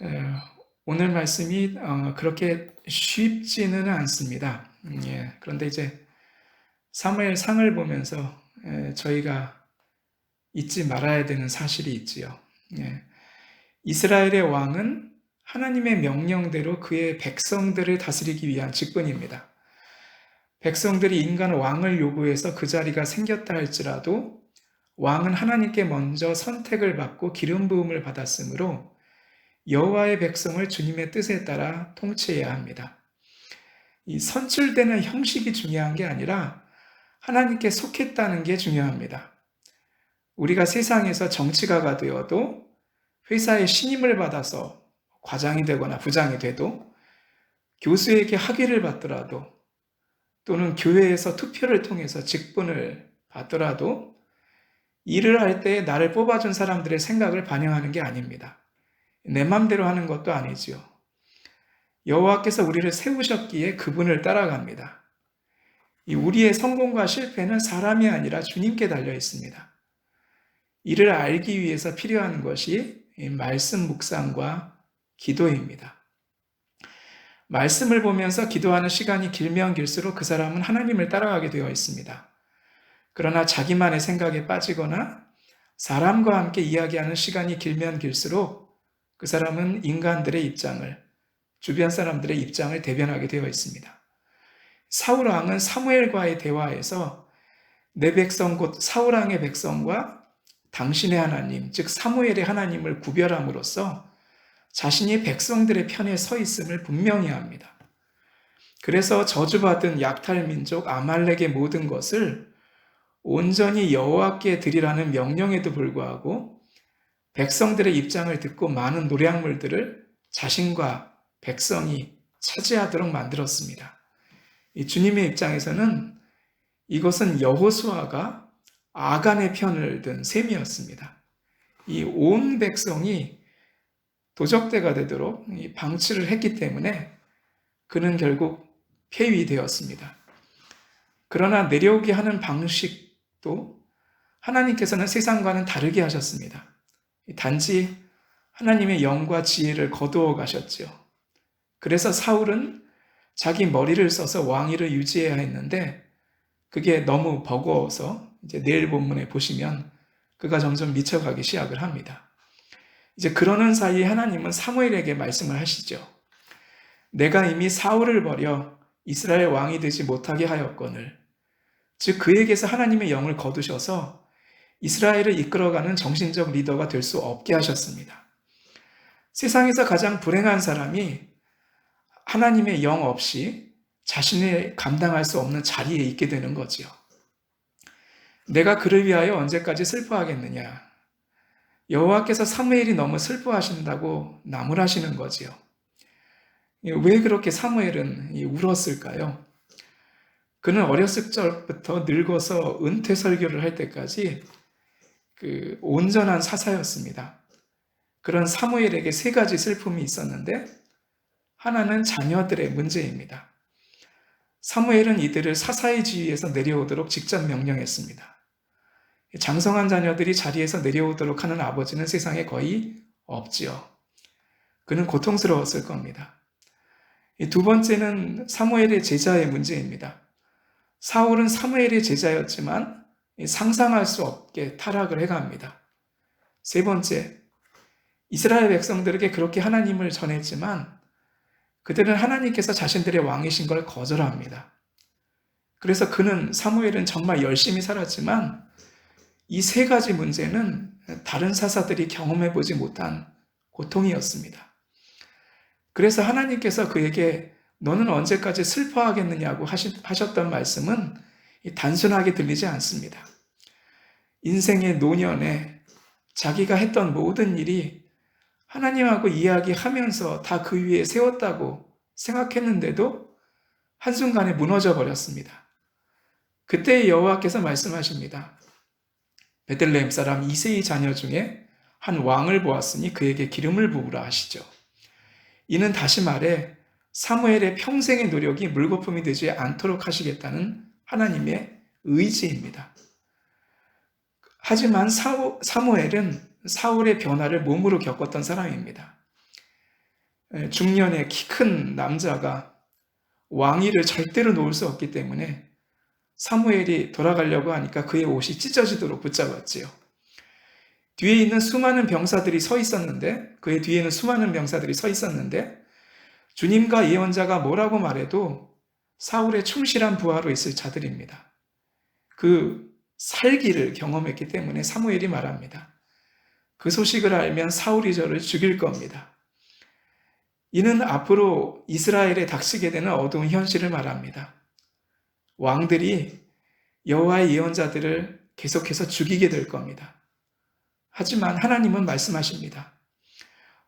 에, 오늘 말씀이 그렇게 쉽지는 않습니다. 그런데 이제 사무엘상을 보면서 저희가 잊지 말아야 되는 사실이 있지요. 예, 이스라엘의 왕은 하나님의 명령대로 그의 백성들을 다스리기 위한 직분입니다. 백성들이 인간 왕을 요구해서 그 자리가 생겼다 할지라도 왕은 하나님께 먼저 선택을 받고 기름 부음을 받았으므로 여호와의 백성을 주님의 뜻에 따라 통치해야 합니다. 이 선출되는 형식이 중요한 게 아니라 하나님께 속했다는 게 중요합니다. 우리가 세상에서 정치가가 되어도 회사에 신임을 받아서 과장이 되거나 부장이 돼도 교수에게 학위를 받더라도 또는 교회에서 투표를 통해서 직분을 받더라도 일을 할 때 나를 뽑아준 사람들의 생각을 반영하는 게 아닙니다. 내 맘대로 하는 것도 아니지요. 여호와께서 우리를 세우셨기에 그분을 따라갑니다. 우리의 성공과 실패는 사람이 아니라 주님께 달려 있습니다. 이를 알기 위해서 필요한 것이 말씀 묵상과 기도입니다. 말씀을 보면서 기도하는 시간이 길면 길수록 그 사람은 하나님을 따라가게 되어 있습니다. 그러나 자기만의 생각에 빠지거나 사람과 함께 이야기하는 시간이 길면 길수록 그 사람은 인간들의 입장을, 주변 사람들의 입장을 대변하게 되어 있습니다. 사울 왕은 사무엘과의 대화에서 내 백성 곧 사울 왕의 백성과 당신의 하나님, 즉 사무엘의 하나님을 구별함으로써 자신이 백성들의 편에 서 있음을 분명히 합니다. 그래서 저주받은 약탈 민족 아말렉의 모든 것을 온전히 여호와께 드리라는 명령에도 불구하고 백성들의 입장을 듣고 많은 노략물들을 자신과 백성이 차지하도록 만들었습니다. 주님의 입장에서는 이것은 여호수아가 아간의 편을 든 셈이었습니다. 이 온 백성이 도적대가 되도록 방치를 했기 때문에 그는 결국 폐위되었습니다. 그러나 내려오게 하는 방식도 하나님께서는 세상과는 다르게 하셨습니다. 단지 하나님의 영과 지혜를 거두어 가셨지요. 그래서 사울은 자기 머리를 써서 왕위를 유지해야 했는데 그게 너무 버거워서 이제 내일 본문에 보시면 그가 점점 미쳐가기 시작을 합니다. 이제 그러는 사이에 하나님은 사무엘에게 말씀을 하시죠. 내가 이미 사울을 버려 이스라엘 왕이 되지 못하게 하였거늘. 즉 그에게서 하나님의 영을 거두셔서 이스라엘을 이끌어가는 정신적 리더가 될 수 없게 하셨습니다. 세상에서 가장 불행한 사람이 하나님의 영 없이 자신이 감당할 수 없는 자리에 있게 되는 거지요. 내가 그를 위하여 언제까지 슬퍼하겠느냐. 여호와께서 사무엘이 너무 슬퍼하신다고 나무라시는 거지요. 왜 그렇게 사무엘은 울었을까요? 그는 어렸을 적부터 늙어서 은퇴 설교를 할 때까지 그 온전한 사사였습니다. 그런 사무엘에게 세 가지 슬픔이 있었는데 하나는 자녀들의 문제입니다. 사무엘은 이들을 사사의 지위에서 내려오도록 직접 명령했습니다. 장성한 자녀들이 자리에서 내려오도록 하는 아버지는 세상에 거의 없지요. 그는 고통스러웠을 겁니다. 두 번째는 사무엘의 제자의 문제입니다. 사울은 사무엘의 제자였지만 상상할 수 없게 타락을 해갑니다. 세 번째, 이스라엘 백성들에게 그렇게 하나님을 전했지만 그들은 하나님께서 자신들의 왕이신 걸 거절합니다. 그래서 사무엘은 정말 열심히 살았지만 이 세 가지 문제는 다른 사사들이 경험해보지 못한 고통이었습니다. 그래서 하나님께서 그에게 너는 언제까지 슬퍼하겠느냐고 하셨던 말씀은 단순하게 들리지 않습니다. 인생의 노년에 자기가 했던 모든 일이 하나님하고 이야기하면서 다 그 위에 세웠다고 생각했는데도 한순간에 무너져 버렸습니다. 그때 여호와께서 말씀하십니다. 베들레헴 사람 이새의 자녀 중에 한 왕을 보았으니 그에게 기름을 부으라 하시죠. 이는 다시 말해 사무엘의 평생의 노력이 물거품이 되지 않도록 하시겠다는 하나님의 의지입니다. 하지만 사무엘은 사울의 변화를 몸으로 겪었던 사람입니다. 중년의 키 큰 남자가 왕위를 절대로 놓을 수 없기 때문에 사무엘이 돌아가려고 하니까 그의 옷이 찢어지도록 붙잡았지요. 뒤에 있는 수많은 병사들이 서 있었는데, 그의 뒤에는 수많은 병사들이 서 있었는데, 주님과 예언자가 뭐라고 말해도 사울의 충실한 부하로 있을 자들입니다. 그 살기를 경험했기 때문에 사무엘이 말합니다. 그 소식을 알면 사울이 저를 죽일 겁니다. 이는 앞으로 이스라엘에 닥치게 되는 어두운 현실을 말합니다. 왕들이 여호와의 예언자들을 계속해서 죽이게 될 겁니다. 하지만 하나님은 말씀하십니다.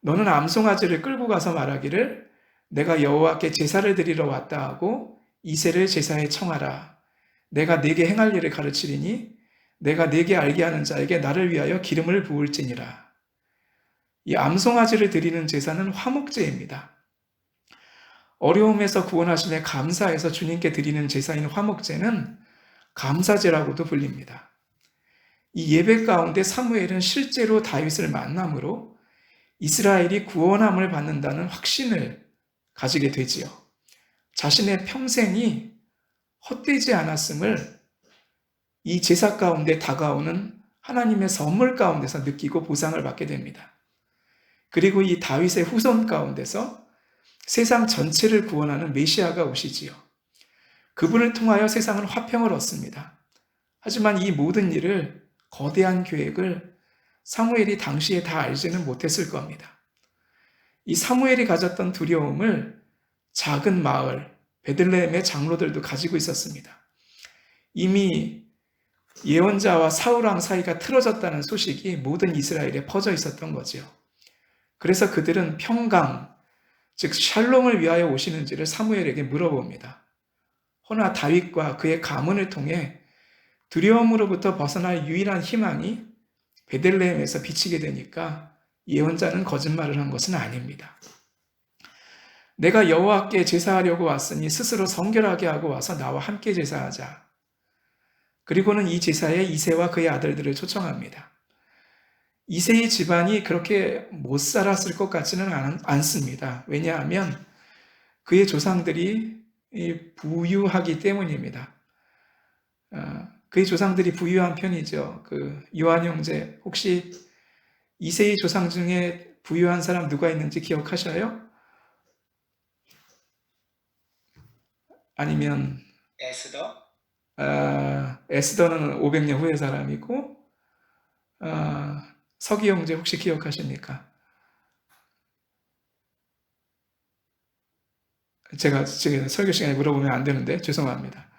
너는 암송아지를 끌고 가서 말하기를 내가 여호와께 제사를 드리러 왔다 하고 이새를 제사에 청하라. 내가 네게 행할 일을 가르치리니 내가 네게 알게 하는 자에게 나를 위하여 기름을 부을지니라. 이 암송아지를 드리는 제사는 화목제입니다. 어려움에서 구원하심에 감사해서 주님께 드리는 제사인 화목제는 감사제라고도 불립니다. 이 예배 가운데 사무엘은 실제로 다윗을 만남으로 이스라엘이 구원함을 받는다는 확신을 가지게 되지요. 자신의 평생이 헛되지 않았음을 이 제사 가운데 다가오는 하나님의 선물 가운데서 느끼고 보상을 받게 됩니다. 그리고 이 다윗의 후손 가운데서 세상 전체를 구원하는 메시아가 오시지요. 그분을 통하여 세상은 화평을 얻습니다. 하지만 이 모든 일을, 거대한 계획을 사무엘이 당시에 다 알지는 못했을 겁니다. 이 사무엘이 가졌던 두려움을 작은 마을 베들레헴의 장로들도 가지고 있었습니다. 이미 예언자와 사울왕 사이가 틀어졌다는 소식이 모든 이스라엘에 퍼져 있었던 거지요. 그래서 그들은 평강, 즉 샬롬을 위하여 오시는지를 사무엘에게 물어봅니다. 허나 다윗과 그의 가문을 통해 두려움으로부터 벗어날 유일한 희망이 베들레헴에서 비치게 되니까 예언자는 거짓말을 한 것은 아닙니다. 내가 여호와께 제사하려고 왔으니 스스로 성결하게 하고 와서 나와 함께 제사하자. 그리고는 이 제사에 이새와 그의 아들들을 초청합니다. 이새의 집안이 그렇게 못 살았을 것 같지는 않습니다. 왜냐하면 그의 조상들이 부유하기 때문입니다. 그의 조상들이 부유한 편이죠. 요한 형제, 혹시 이새의 조상 중에 부유한 사람 누가 있는지 기억하셔요? 아니면 에스더? 에스더는 500년 후의 사람이고, 서기 형제 혹시 기억하십니까? 제가 지금 설교 시간에 물어보면 안 되는데 죄송합니다.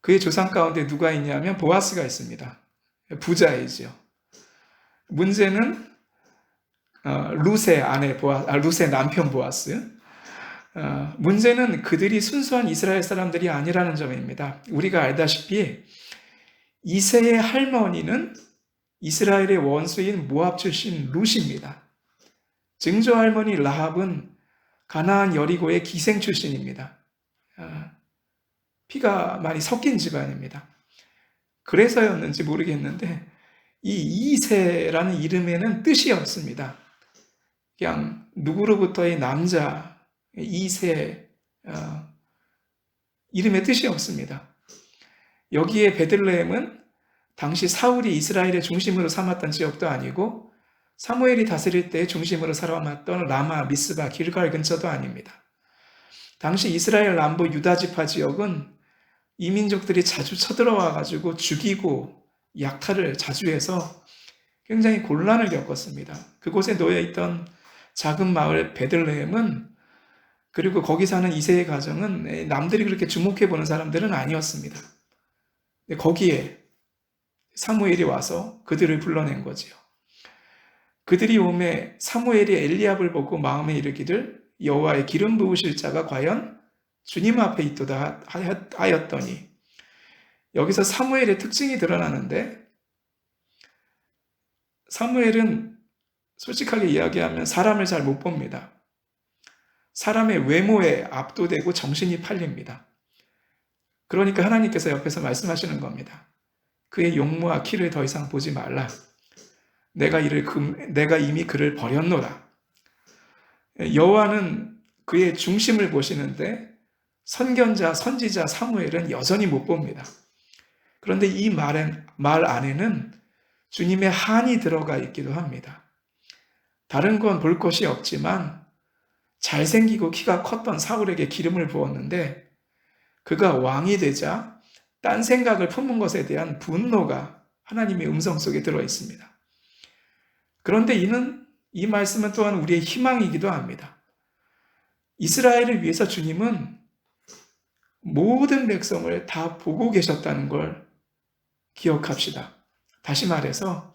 그의 조상 가운데 누가 있냐면 보아스가 있습니다. 부자이죠. 문제는 룻의 아내 룻의 남편 보아스. 문제는 그들이 순수한 이스라엘 사람들이 아니라는 점입니다. 우리가 알다시피 이새의 할머니는 이스라엘의 원수인 모압 출신 룻입니다. 증조 할머니 라합은 가나안 여리고의 기생 출신입니다. 피가 많이 섞인 집안입니다. 그래서였는지 모르겠는데 이 이새라는 이름에는 뜻이 없습니다. 그냥 누구로부터의 남자 이새 이름에 뜻이 없습니다. 여기에 베들레헴은 당시 사울이 이스라엘의 중심으로 삼았던 지역도 아니고 사무엘이 다스릴 때 중심으로 삼았던 라마, 미스바, 길갈 근처도 아닙니다. 당시 이스라엘 남부 유다 지파 지역은 이민족들이 자주 쳐들어와 가지고 죽이고 약탈을 자주 해서 굉장히 곤란을 겪었습니다. 그곳에 놓여있던 작은 마을 베들레헴은, 그리고 거기 사는 이새의 가정은 남들이 그렇게 주목해보는 사람들은 아니었습니다. 거기에 사무엘이 와서 그들을 불러낸 거지요. 그들이 오매 사무엘이 엘리압을 보고 마음에 이르기를 여호와의 기름 부으실 자가 과연 주님 앞에 있도다 하였더니, 여기서 사무엘의 특징이 드러나는데, 사무엘은 솔직하게 이야기하면 사람을 잘 못 봅니다. 사람의 외모에 압도되고 정신이 팔립니다. 그러니까 하나님께서 옆에서 말씀하시는 겁니다. 그의 용모와 키를 더 이상 보지 말라. 내가 이미 그를 버렸노라. 여호와는 그의 중심을 보시는데 선견자, 선지자 사무엘은 여전히 못 봅니다. 그런데 이 말 안에는 주님의 한이 들어가 있기도 합니다. 다른 건 볼 것이 없지만 잘생기고 키가 컸던 사울에게 기름을 부었는데 그가 왕이 되자 딴 생각을 품은 것에 대한 분노가 하나님의 음성 속에 들어 있습니다. 그런데 이 말씀은 또한 우리의 희망이기도 합니다. 이스라엘을 위해서 주님은 모든 백성을 다 보고 계셨다는 걸 기억합시다. 다시 말해서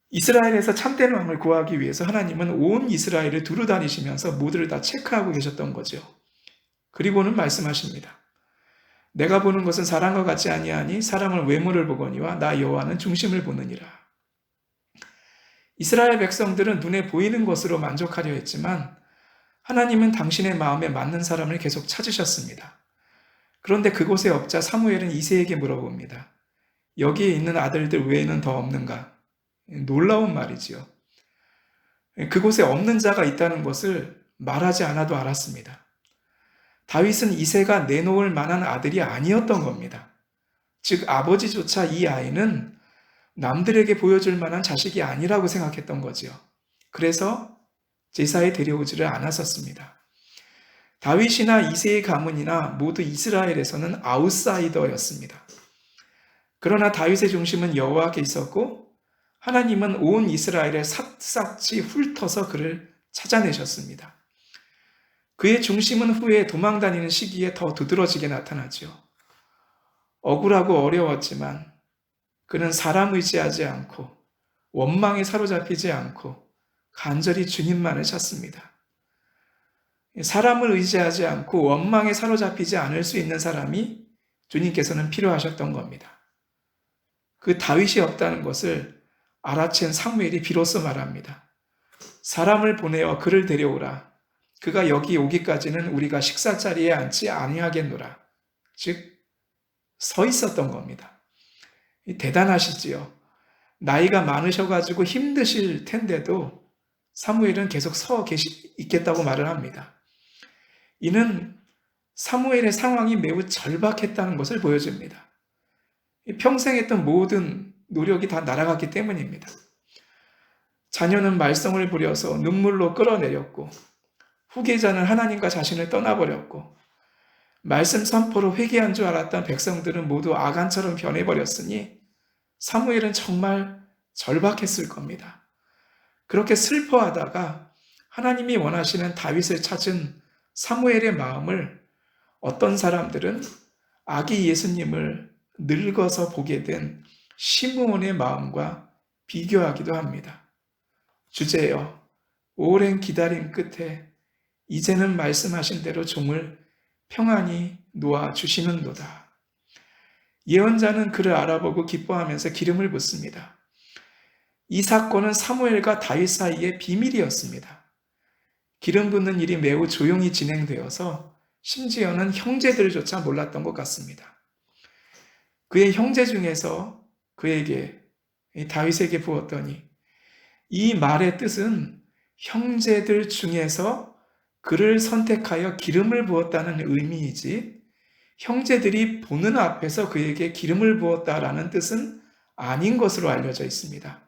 이스라엘에서 참된 왕을 구하기 위해서 하나님은 온 이스라엘을 두루 다니시면서 모두를 다 체크하고 계셨던 거죠. 그리고는 말씀하십니다. 내가 보는 것은 사람과 같지 아니하니 사람은 외모를 보거니와 나 여호와는 중심을 보느니라. 이스라엘 백성들은 눈에 보이는 것으로 만족하려 했지만 하나님은 당신의 마음에 맞는 사람을 계속 찾으셨습니다. 그런데 그곳에 없자 사무엘은 이새에게 물어봅니다. 여기에 있는 아들들 외에는 더 없는가? 놀라운 말이지요. 그곳에 없는 자가 있다는 것을 말하지 않아도 알았습니다. 다윗은 이새가 내놓을 만한 아들이 아니었던 겁니다. 즉 아버지조차 이 아이는 남들에게 보여줄 만한 자식이 아니라고 생각했던 거지요. 그래서 제사에 데려오지를 않았었습니다. 다윗이나 이새의 가문이나 모두 이스라엘에서는 아웃사이더였습니다. 그러나 다윗의 중심은 여호와께 있었고 하나님은 온 이스라엘을 샅샅이 훑어서 그를 찾아내셨습니다. 그의 중심은 후에 도망다니는 시기에 더 두드러지게 나타나죠. 억울하고 어려웠지만 그는 사람 의지하지 않고 원망에 사로잡히지 않고 간절히 주님만을 찾습니다. 사람을 의지하지 않고 원망에 사로잡히지 않을 수 있는 사람이 주님께서는 필요하셨던 겁니다. 그 다윗이 없다는 것을 알아챈 사무엘이 비로소 말합니다. 사람을 보내어 그를 데려오라. 그가 여기 오기까지는 우리가 식사자리에 앉지 아니하겠노라. 즉 서 있었던 겁니다. 대단하시지요. 나이가 많으셔가지고 힘드실 텐데도 사무엘은 계속 있겠다고 말을 합니다. 이는 사무엘의 상황이 매우 절박했다는 것을 보여줍니다. 평생 했던 모든 노력이 다 날아갔기 때문입니다. 자녀는 말썽을 부려서 눈물로 끌어내렸고 후계자는 하나님과 자신을 떠나버렸고 말씀 선포로 회개한 줄 알았던 백성들은 모두 아간처럼 변해버렸으니 사무엘은 정말 절박했을 겁니다. 그렇게 슬퍼하다가 하나님이 원하시는 다윗을 찾은 사무엘의 마음을 어떤 사람들은 아기 예수님을 늙어서 보게 된 시므온의 마음과 비교하기도 합니다. 주제여, 오랜 기다림 끝에 이제는 말씀하신 대로 종을 평안히 놓아주시는도다. 예언자는 그를 알아보고 기뻐하면서 기름을 붓습니다. 이 사건은 사무엘과 다윗 사이의 비밀이었습니다. 기름 붓는 일이 매우 조용히 진행되어서 심지어는 형제들조차 몰랐던 것 같습니다. 그의 형제 중에서 그에게 다윗에게 부었더니 이 말의 뜻은 형제들 중에서 그를 선택하여 기름을 부었다는 의미이지 형제들이 보는 앞에서 그에게 기름을 부었다라는 뜻은 아닌 것으로 알려져 있습니다.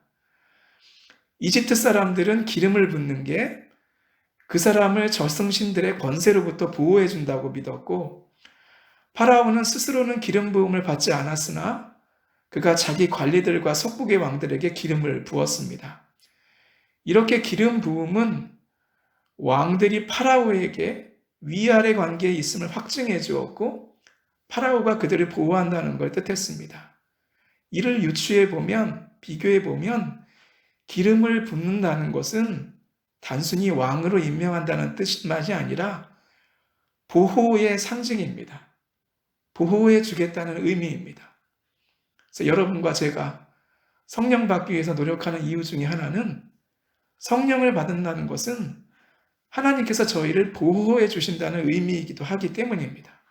이집트 사람들은 기름을 붓는 게 그 사람을 저승신들의 권세로부터 보호해 준다고 믿었고 파라오는 스스로는 기름 부음을 받지 않았으나 그가 자기 관리들과 속국의 왕들에게 기름을 부었습니다. 이렇게 기름 부음은 왕들이 파라오에게 위아래 관계에 있음을 확증해 주었고 파라오가 그들을 보호한다는 걸 뜻했습니다. 이를 유추해 보면, 비교해 보면 기름을 붓는다는 것은 단순히 왕으로 임명한다는 뜻만이 아니라 보호의 상징입니다. 보호해 주겠다는 의미입니다. 그래서 여러분과 제가 성령 받기 위해서 노력하는 이유 중에 하나는 성령을 받는다는 것은 하나님께서 저희를 보호해 주신다는 의미이기도 하기 때문입니다.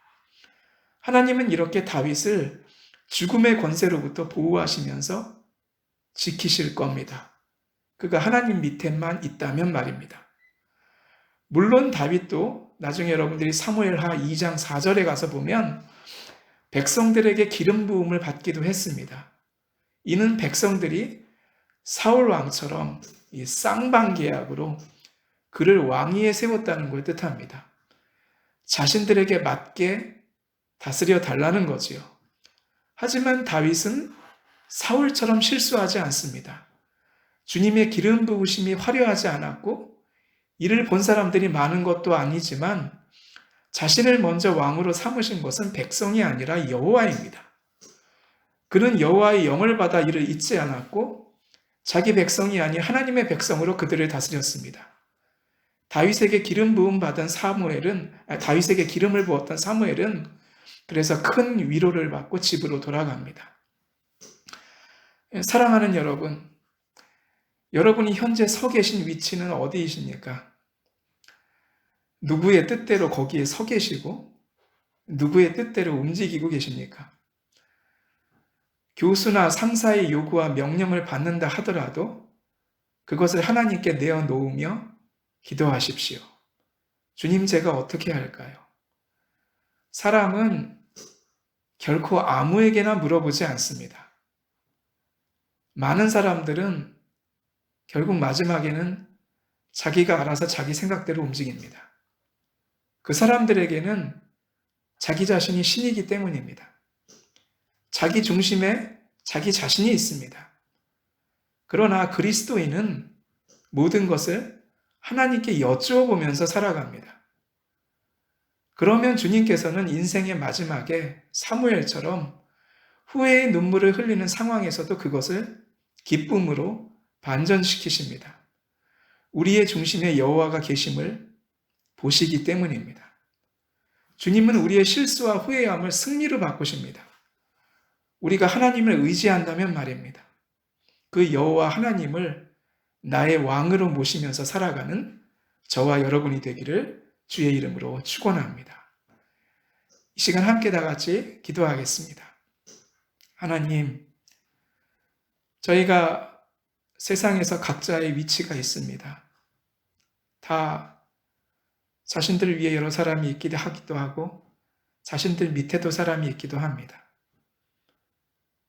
하나님은 이렇게 다윗을 죽음의 권세로부터 보호하시면서 지키실 겁니다. 그가 하나님 밑에만 있다면 말입니다. 물론 다윗도 나중에 여러분들이 사무엘하 2장 4절에 가서 보면 백성들에게 기름 부음을 받기도 했습니다. 이는 백성들이 사울 왕처럼 이 쌍방계약으로 그를 왕위에 세웠다는 걸 뜻합니다. 자신들에게 맞게 다스려 달라는 거지요. 하지만 다윗은 사울처럼 실수하지 않습니다. 주님의 기름 부으심이 화려하지 않았고 이를 본 사람들이 많은 것도 아니지만 자신을 먼저 왕으로 삼으신 것은 백성이 아니라 여호와입니다. 그는 여호와의 영을 받아 이를 잊지 않았고 자기 백성이 아닌 하나님의 백성으로 그들을 다스렸습니다. 다윗에게 기름을 부었던 사무엘은 그래서 큰 위로를 받고 집으로 돌아갑니다. 사랑하는 여러분, 여러분이 현재 서 계신 위치는 어디이십니까? 누구의 뜻대로 거기에 서 계시고 누구의 뜻대로 움직이고 계십니까? 교수나 상사의 요구와 명령을 받는다 하더라도 그것을 하나님께 내어놓으며 기도하십시오. 주님, 제가 어떻게 할까요? 사람은 결코 아무에게나 물어보지 않습니다. 많은 사람들은 결국 마지막에는 자기가 알아서 자기 생각대로 움직입니다. 그 사람들에게는 자기 자신이 신이기 때문입니다. 자기 중심에 자기 자신이 있습니다. 그러나 그리스도인은 모든 것을 하나님께 여쭈어 보면서 살아갑니다. 그러면 주님께서는 인생의 마지막에 사무엘처럼 후회의 눈물을 흘리는 상황에서도 그것을 기쁨으로 반전시키십니다. 우리의 중심에 여호와가 계심을 보시기 때문입니다. 주님은 우리의 실수와 후회함을 승리로 바꾸십니다. 우리가 하나님을 의지한다면 말입니다. 그 여호와 하나님을 나의 왕으로 모시면서 살아가는 저와 여러분이 되기를 주의 이름으로 축원합니다. 이 시간 함께 다 같이 기도하겠습니다. 하나님, 저희가 세상에서 각자의 위치가 있습니다. 다 자신들을 위해 여러 사람이 있기도 하기도 하고 자신들 밑에도 사람이 있기도 합니다.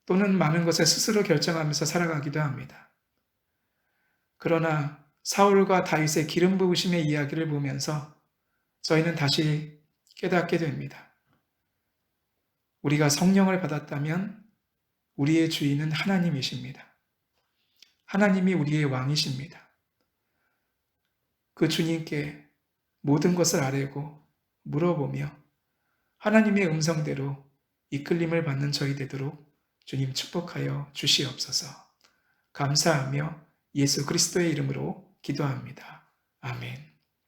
또는 많은 것을 스스로 결정하면서 살아가기도 합니다. 그러나 사울과 다윗의 기름 부으심의 이야기를 보면서 저희는 다시 깨닫게 됩니다. 우리가 성령을 받았다면 우리의 주인은 하나님이십니다. 하나님이 우리의 왕이십니다. 그 주님께 모든 것을 아뢰고 물어보며 하나님의 음성대로 이끌림을 받는 저희 되도록 주님 축복하여 주시옵소서. 감사하며 예수 그리스도의 이름으로 기도합니다. 아멘.